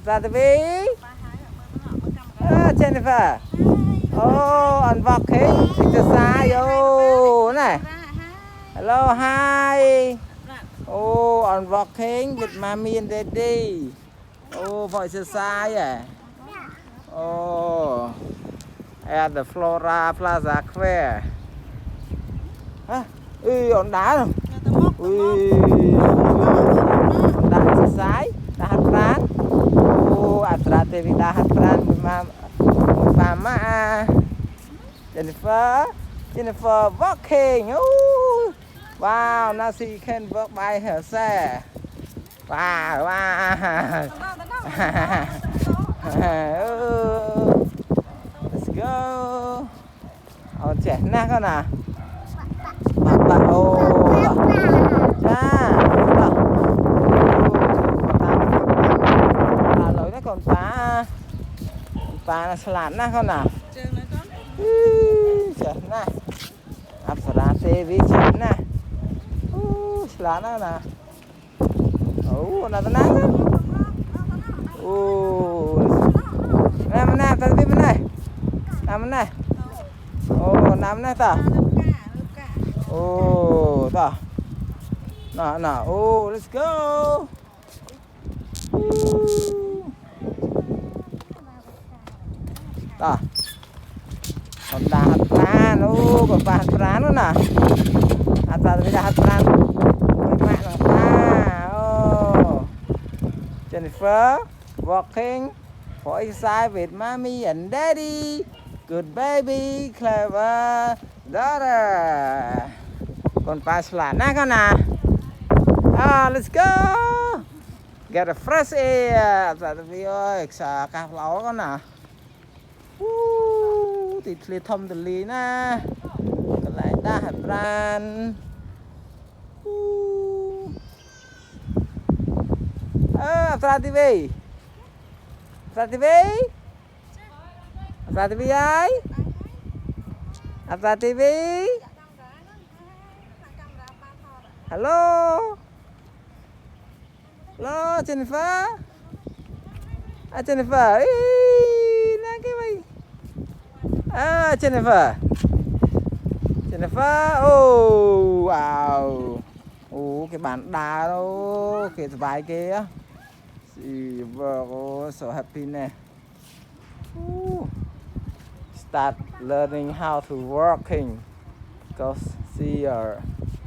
After the way. Jennifer. Oh, unboxing exercise. Oh, này. Hello, hi. Oh, unboxing with mommy and daddy. Oh, for exercise. Oh, at the Flora Plaza Square. Hả? On đá rồi. On đá exercise. Tahan peran. Oh, Atra TV tahan peran Mama Jennifer walking. Oh, wow, now she can walk by herself. Wow, wow. Oh, let's go. Oh, trẻ na con nào. Bà ô. Cha. Lỗi nó còn bà sẵn na con nào. Trẻ na. Áp sẵn TV trẻ na. Sẵn na nè. Nào tên nắng. Nam ta biết bên này. Nam này. Nam này ta. Ta. Nào. Let's go. Ta. Còn đá hạt còn bà hạt nữa nè. Hạt bây giờ hạt pran. Mẹ là Jennifer walking for exercise with mommy and daddy. Good baby, clever daughter. Con pa slan na con nào. Let's go. Get a fresh air. Tại vì ơi, xả cà pháo con nào. Thì lì thông từ lì na. Còn lại đá hạt pran. After TV. After TV. After TV ai? After TV. Hello. Hello Jennifer. Jennifer. Lagi mai. Jennifer. Jennifer. Oh, wow. Cái bàn đá đâu, cái vài kia. So happy nè. Start learning how to walking. Because see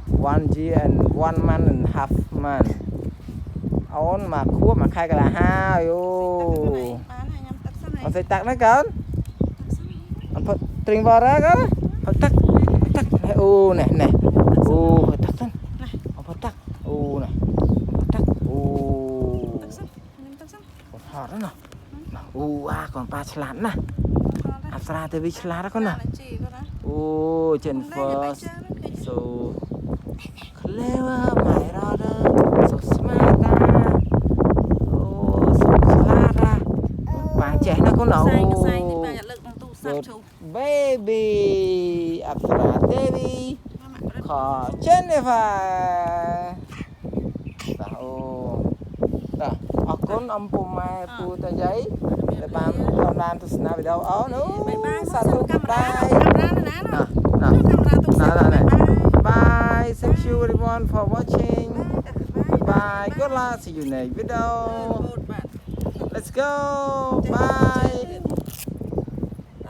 1 year and 1 month and half month. Ôn mà khua mà khai cái là ha yo. Ông sẽ tắt nó con. Ông phải truyền vào ra con. Phải tắt. Nè. Phải tắt thân. Ông phải tắt. Này. Phải tắt. Còn hot đó nè. Còn ba slan nè. After TV slan đó con nè. Jennifer. So clever, my daughter. So smart. So smart. Bạn trẻ nó con nào. Baby. After TV. Call Jennifer. Akun mai pu ta giấy để bạn làm đàn tu sna video nữa. Satu bye. Bye. Thank you everyone for watching. Bye. Good luck. See you next video. Let's go. Bye.